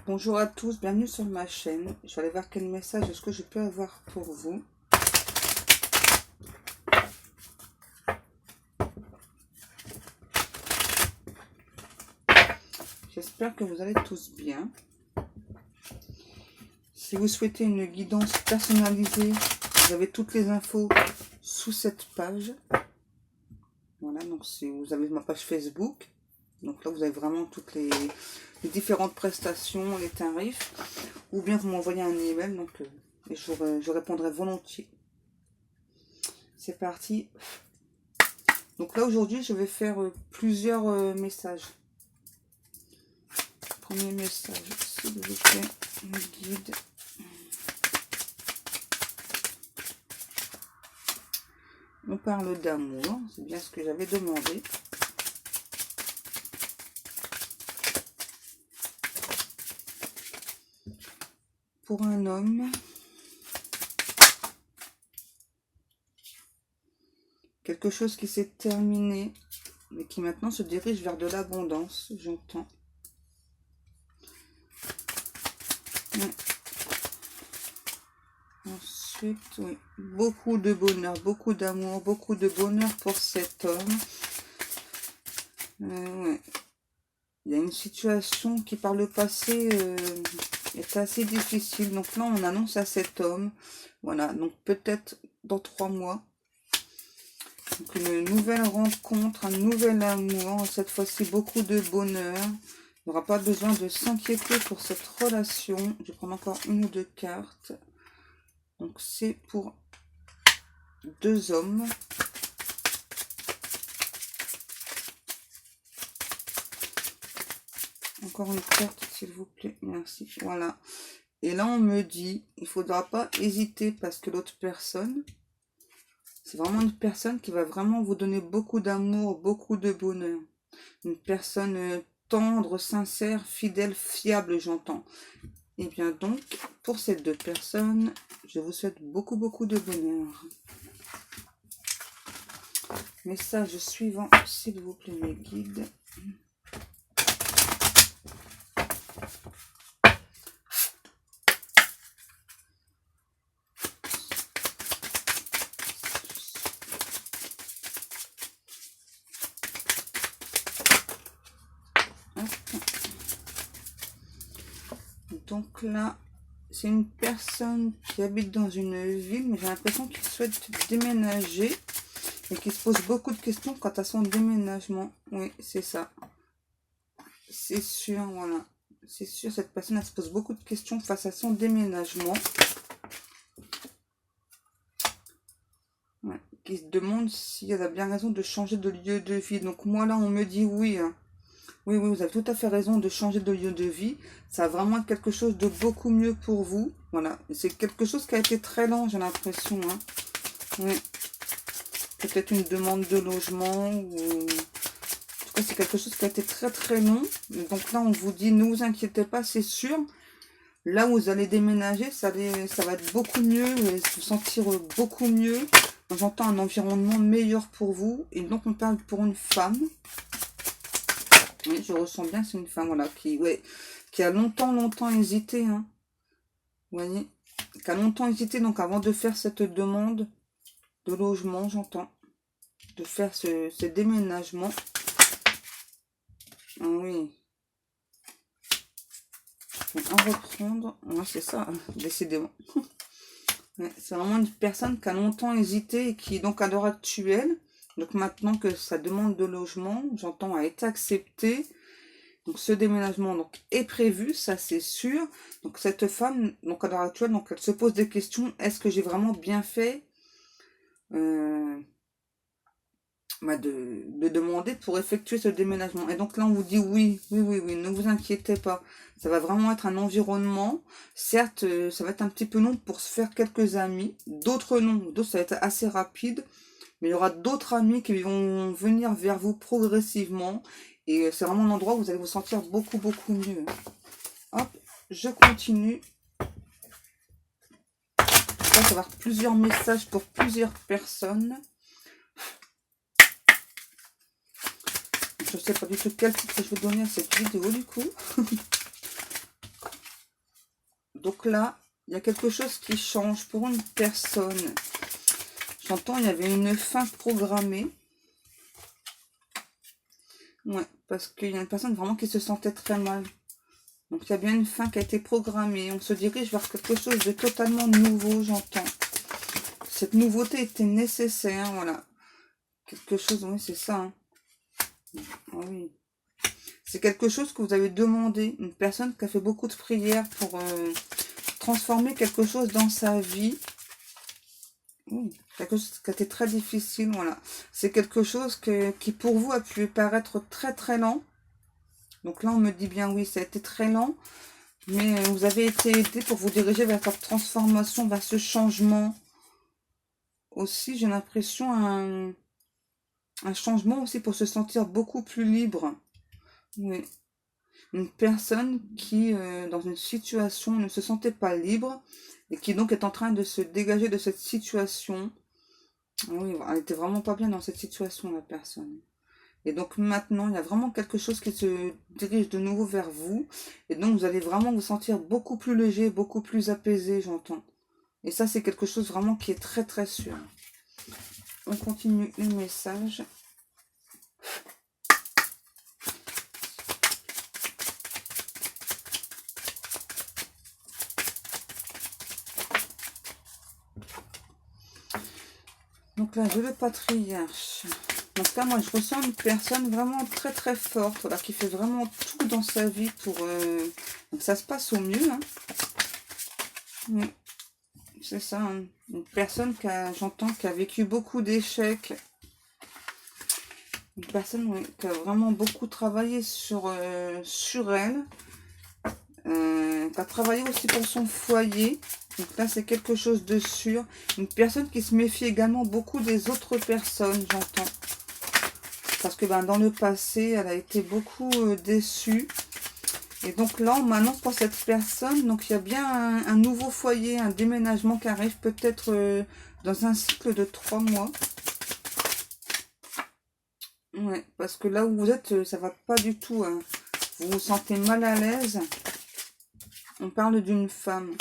Bonjour à tous, bienvenue sur ma chaîne. Je vais aller voir quel message est-ce que je peux avoir pour vous. J'espère que vous allez tous bien. Si vous souhaitez une guidance personnalisée, vous avez toutes les infos sous cette page. Voilà, donc si vous avez ma page Facebook, donc là vous avez vraiment toutes les différentes prestations, les tarifs, ou bien vous m'envoyez un email, donc et je répondrai volontiers. C'est parti. Donc là aujourd'hui je vais faire plusieurs messages. Premier message, s'il vous plaît, le guide. On parle d'amour, c'est bien ce que j'avais demandé. Pour un homme, quelque chose qui s'est terminé, mais qui maintenant se dirige vers de l'abondance, j'entends. Ensuite, oui, beaucoup de bonheur, beaucoup d'amour, beaucoup de bonheur pour cet homme. Ouais. Il y a une situation qui par le passé est assez difficile. Donc là, on annonce à cet homme, voilà, donc peut-être dans 3 mois. Donc une nouvelle rencontre, un nouvel amour, cette fois-ci beaucoup de bonheur. Il n'y aura pas besoin de s'inquiéter pour cette relation. Je vais prendre encore une ou deux cartes. Donc c'est pour 2 hommes. Encore une carte, s'il vous plaît. Merci. Voilà. Et là, on me dit, il ne faudra pas hésiter parce que l'autre personne, c'est vraiment une personne qui va vraiment vous donner beaucoup d'amour, beaucoup de bonheur. Une personne tendre, sincère, fidèle, fiable, j'entends. Et bien donc, pour ces 2 personnes, je vous souhaite beaucoup, beaucoup de bonheur. Message suivant, s'il vous plaît, mes guides. Donc là, c'est une personne qui habite dans une ville, mais j'ai l'impression qu'il souhaite déménager et qui se pose beaucoup de questions quant à son déménagement. Oui, c'est ça. C'est sûr, voilà. C'est sûr, cette personne, elle se pose beaucoup de questions face à son déménagement. Ouais, qui se demande si elle a bien raison de changer de lieu de vie. Donc moi, là, on me dit oui. Hein. Oui, oui, vous avez tout à fait raison de changer de lieu de vie. Ça va vraiment être quelque chose de beaucoup mieux pour vous. Voilà. C'est quelque chose qui a été très lent, j'ai l'impression. Hein. Oui. Peut-être une demande de logement. Ou... En tout cas, c'est quelque chose qui a été très très long. Donc là, on vous dit, ne vous inquiétez pas, c'est sûr. Là où vous allez déménager, ça va être beaucoup mieux. Vous allez vous sentir beaucoup mieux. J'entends un environnement meilleur pour vous. Et donc, on parle pour une femme. Oui, je ressens bien, c'est une femme, voilà, qui a longtemps hésité, hein. Vous voyez, qui a longtemps hésité, donc avant de faire cette demande de logement, j'entends, de faire ce déménagement. Ah oui. Je vais en reprendre. Ouais, c'est ça, décidément. Ouais, c'est vraiment une personne qui a longtemps hésité et qui, donc, à l'heure actuelle, donc maintenant que sa demande de logement, j'entends, a été acceptée. Donc ce déménagement donc, est prévu, ça c'est sûr. Donc cette femme, donc à l'heure actuelle, donc, elle se pose des questions. Est-ce que j'ai vraiment bien fait de demander pour effectuer ce déménagement? Et donc là on vous dit oui, ne vous inquiétez pas. Ça va vraiment être un environnement. Certes, ça va être un petit peu long pour se faire quelques amis. D'autres non, d'autres ça va être assez rapide. Mais il y aura d'autres amis qui vont venir vers vous progressivement. Et c'est vraiment un endroit où vous allez vous sentir beaucoup mieux. Hop, je continue. Là, ça va avoir plusieurs messages pour plusieurs personnes. Je ne sais pas du tout quel titre je vais donner à cette vidéo du coup. Donc là, il y a quelque chose qui change pour une personne. J'entends, il y avait une fin programmée. Ouais, parce qu'il y a une personne vraiment qui se sentait très mal. Donc il y a bien une fin qui a été programmée. On se dirige vers quelque chose de totalement nouveau, j'entends. Cette nouveauté était nécessaire, voilà. Quelque chose, oui, c'est ça. Hein. Ah oui. C'est quelque chose que vous avez demandé. Une personne qui a fait beaucoup de prières pour transformer quelque chose dans sa vie. Quelque chose qui a été très difficile, voilà. C'est quelque chose qui pour vous a pu paraître très très lent. Donc là, on me dit bien oui, ça a été très lent. Mais vous avez été aidé pour vous diriger vers cette transformation, vers ce changement. Aussi, j'ai l'impression un changement aussi pour se sentir beaucoup plus libre. Oui. Une personne qui, dans une situation, ne se sentait pas libre et qui donc est en train de se dégager de cette situation. Oui, elle était vraiment pas bien dans cette situation, la personne. Et donc maintenant, il y a vraiment quelque chose qui se dirige de nouveau vers vous. Et donc, vous allez vraiment vous sentir beaucoup plus léger, beaucoup plus apaisé, j'entends. Et ça, c'est quelque chose vraiment qui est très, très sûr. On continue le message. Donc là, j'ai le patriarche. Donc là, moi, je ressens une personne vraiment très, très forte, voilà, qui fait vraiment tout dans sa vie pour... Donc ça se passe au mieux, hein. Oui. C'est ça, hein. Une personne qui a, j'entends, qui a vécu beaucoup d'échecs. Une personne oui, qui a vraiment beaucoup travaillé sur elle. Qui a travaillé aussi pour son foyer. Donc là, c'est quelque chose de sûr. Une personne qui se méfie également beaucoup des autres personnes, j'entends. Parce que ben, dans le passé, elle a été beaucoup déçue. Et donc là, on m'annonce pour cette personne, donc il y a bien un nouveau foyer, un déménagement qui arrive peut-être dans un cycle de 3 mois. Ouais, parce que là où vous êtes, ça va pas du tout. Hein. Vous vous sentez mal à l'aise. On parle d'une femme.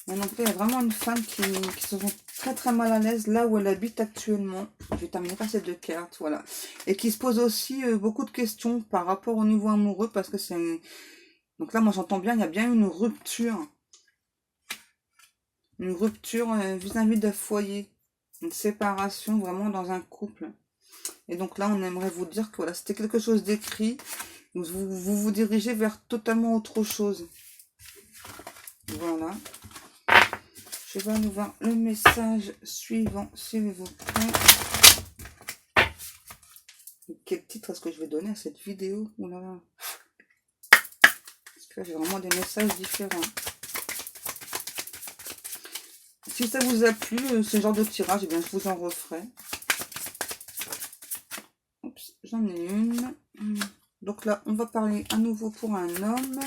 Et donc là, il y a vraiment une femme qui se sent très très mal à l'aise là où elle habite actuellement. Je vais terminer par ces deux cartes, voilà. Et qui se pose aussi beaucoup de questions par rapport au niveau amoureux, parce que c'est... Donc là, moi j'entends bien, il y a bien une rupture. Une rupture vis-à-vis d'un foyer. Une séparation vraiment dans un couple. Et donc là, on aimerait vous dire que voilà, c'était quelque chose d'écrit. Vous dirigez vers totalement autre chose. Voilà. Je vais aller voir le message suivant, s'il vous plaît. Quel titre est-ce que je vais donner à cette vidéo? Ouh là là. Parce que là, j'ai vraiment des messages différents. Si ça vous a plu, ce genre de tirage, eh bien, je vous en referai. Oups, j'en ai une. Donc là, on va parler à nouveau pour un homme.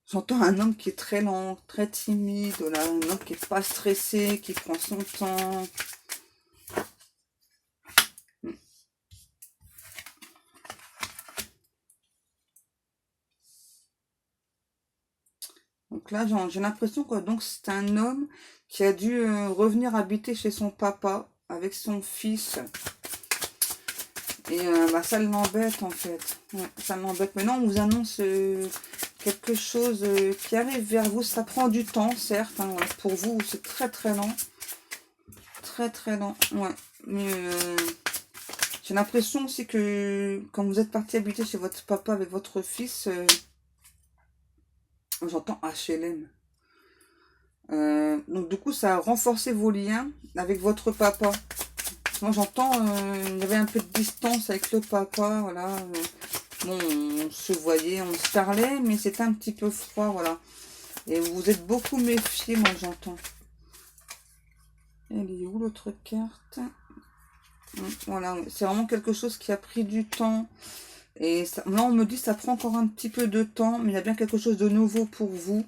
J'entends un homme qui est très lent, très timide, là, un homme qui n'est pas stressé, qui prend son temps. Donc là, j'ai l'impression que c'est un homme qui a dû revenir habiter chez son papa avec son fils. Et bah, ça l'embête en fait. Ouais, ça l'embête. Maintenant, on vous annonce quelque chose qui arrive vers vous. Ça prend du temps, certes. Hein, ouais. Pour vous, c'est très très lent. Très très lent. Ouais. Mais j'ai l'impression aussi que quand vous êtes parti habiter chez votre papa avec votre fils, j'entends HLM. Donc du coup, ça a renforcé vos liens avec votre papa. Moi, j'entends, il y avait un peu de distance avec le papa, voilà. Bon, on se voyait, on se parlait, mais c'était un petit peu froid, voilà. Et vous êtes beaucoup méfiés, moi, j'entends. Elle est où l'autre carte? Voilà, c'est vraiment quelque chose qui a pris du temps. Et ça, là, on me dit que ça prend encore un petit peu de temps, mais il y a bien quelque chose de nouveau pour vous.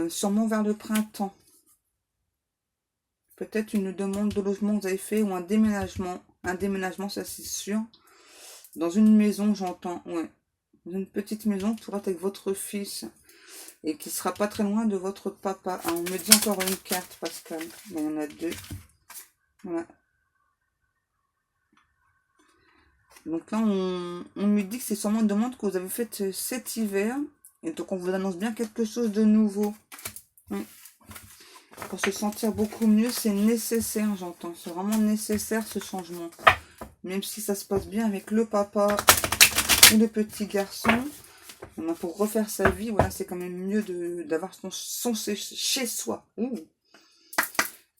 Sûrement vers le printemps. Peut-être une demande de logement que vous avez fait ou un déménagement. Un déménagement, ça c'est sûr. Dans une maison, j'entends, ouais. dans une petite maison pour être avec votre fils. Et qui ne sera pas très loin de votre papa. Ah, on me dit encore une carte, Pascal. Bon, il y en a deux. Voilà. Donc là, on me dit que c'est sûrement une demande que vous avez faite cet hiver. Et donc, on vous annonce bien quelque chose de nouveau. Pour se sentir beaucoup mieux, c'est nécessaire, j'entends. C'est vraiment nécessaire, ce changement. Même si ça se passe bien avec le papa et le petit garçon. Pour refaire sa vie, voilà, c'est quand même mieux d'avoir son chez soi. Ouh.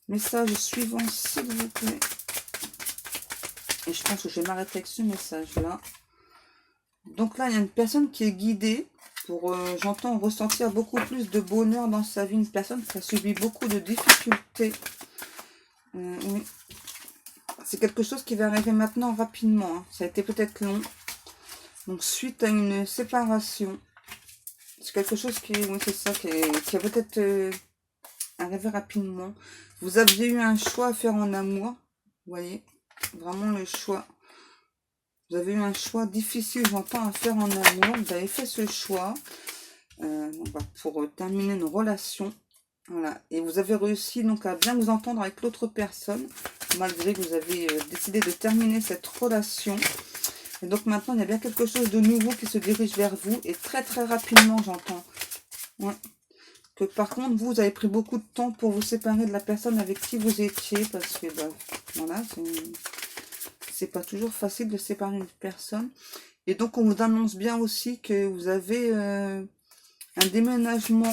Message suivant, s'il vous plaît. Et je pense que je vais m'arrêter avec ce message-là. Donc là, il y a une personne qui est guidée pour, j'entends, ressentir beaucoup plus de bonheur dans sa vie. Une personne qui a subi beaucoup de difficultés. Oui. C'est quelque chose qui va arriver maintenant rapidement. Hein. Ça a été peut-être long. Donc, suite à une séparation, c'est quelque chose qui, oui, c'est ça, qui a peut-être arrivé rapidement. Vous aviez eu un choix à faire en amour. Vous voyez, vraiment le choix. Vous avez eu un choix difficile, j'entends, à faire en amour. Vous avez fait ce choix pour terminer une relation. Voilà. Et vous avez réussi donc à bien vous entendre avec l'autre personne, malgré que vous avez décidé de terminer cette relation. Et donc maintenant, il y a bien quelque chose de nouveau qui se dirige vers vous. Et très très rapidement, j'entends. Ouais. Que par contre, vous avez pris beaucoup de temps pour vous séparer de la personne avec qui vous étiez. Parce que, bah, voilà, c'est pas toujours facile de séparer une personne. Et donc, on vous annonce bien aussi que vous avez un déménagement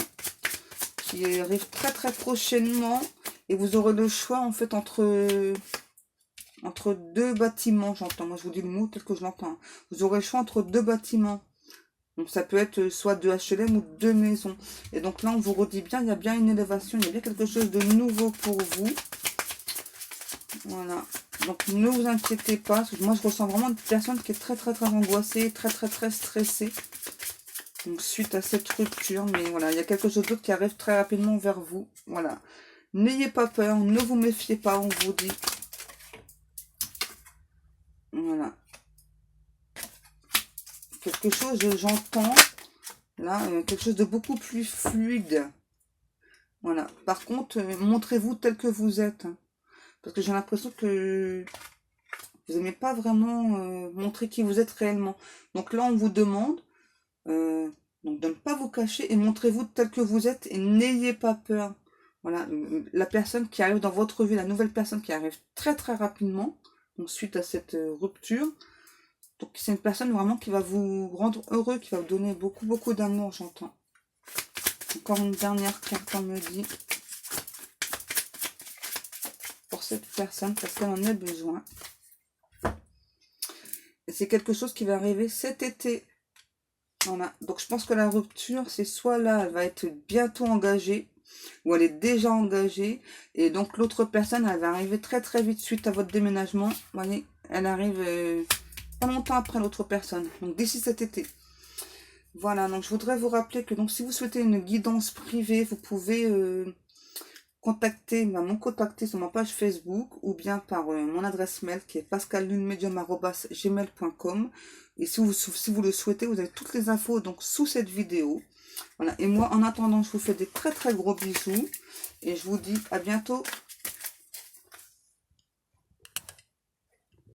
qui arrive très très prochainement. Et vous aurez le choix, en fait, entre deux bâtiments, j'entends. Moi, je vous dis le mot tel que je l'entends. Vous aurez le choix entre deux bâtiments. Donc, ça peut être soit deux HLM ou deux maisons. Et donc là, on vous redit bien, il y a bien une élévation, il y a bien quelque chose de nouveau pour vous. Voilà. Donc, ne vous inquiétez pas. Parce que moi, je ressens vraiment une personne qui est très, très, très angoissée, très, très, très stressée. Donc, suite à cette rupture. Mais voilà, il y a quelque chose d'autre qui arrive très rapidement vers vous. Voilà. N'ayez pas peur, ne vous méfiez pas, on vous dit. Voilà. Quelque chose, j'entends, là, quelque chose de beaucoup plus fluide. Voilà. Par contre, montrez-vous tel que vous êtes. Hein. Parce que j'ai l'impression que vous n'aimez pas vraiment montrer qui vous êtes réellement. Donc là, on vous demande donc de ne pas vous cacher et montrez-vous tel que vous êtes et n'ayez pas peur. Voilà. La personne qui arrive dans votre vie, la nouvelle personne qui arrive très très rapidement, donc suite à cette rupture, donc c'est une personne vraiment qui va vous rendre heureux, qui va vous donner beaucoup, beaucoup d'amour, j'entends. Encore une dernière carte, on me dit. Pour cette personne, parce qu'elle en a besoin. Et c'est quelque chose qui va arriver cet été. Voilà. Donc je pense que la rupture, c'est soit là, elle va être bientôt engagée, ou elle est déjà engagée. Et donc l'autre personne, elle va arriver très très vite suite à votre déménagement. Vous voyez, elle arrive... pas longtemps après l'autre personne, donc d'ici cet été. Voilà, donc je voudrais vous rappeler que donc si vous souhaitez une guidance privée, vous pouvez me contacter sur ma page Facebook ou bien par mon adresse mail qui est pascallunemedium@gmail.com. Et si vous le souhaitez, vous avez toutes les infos donc sous cette vidéo. Voilà, et moi en attendant, je vous fais des très très gros bisous et je vous dis à bientôt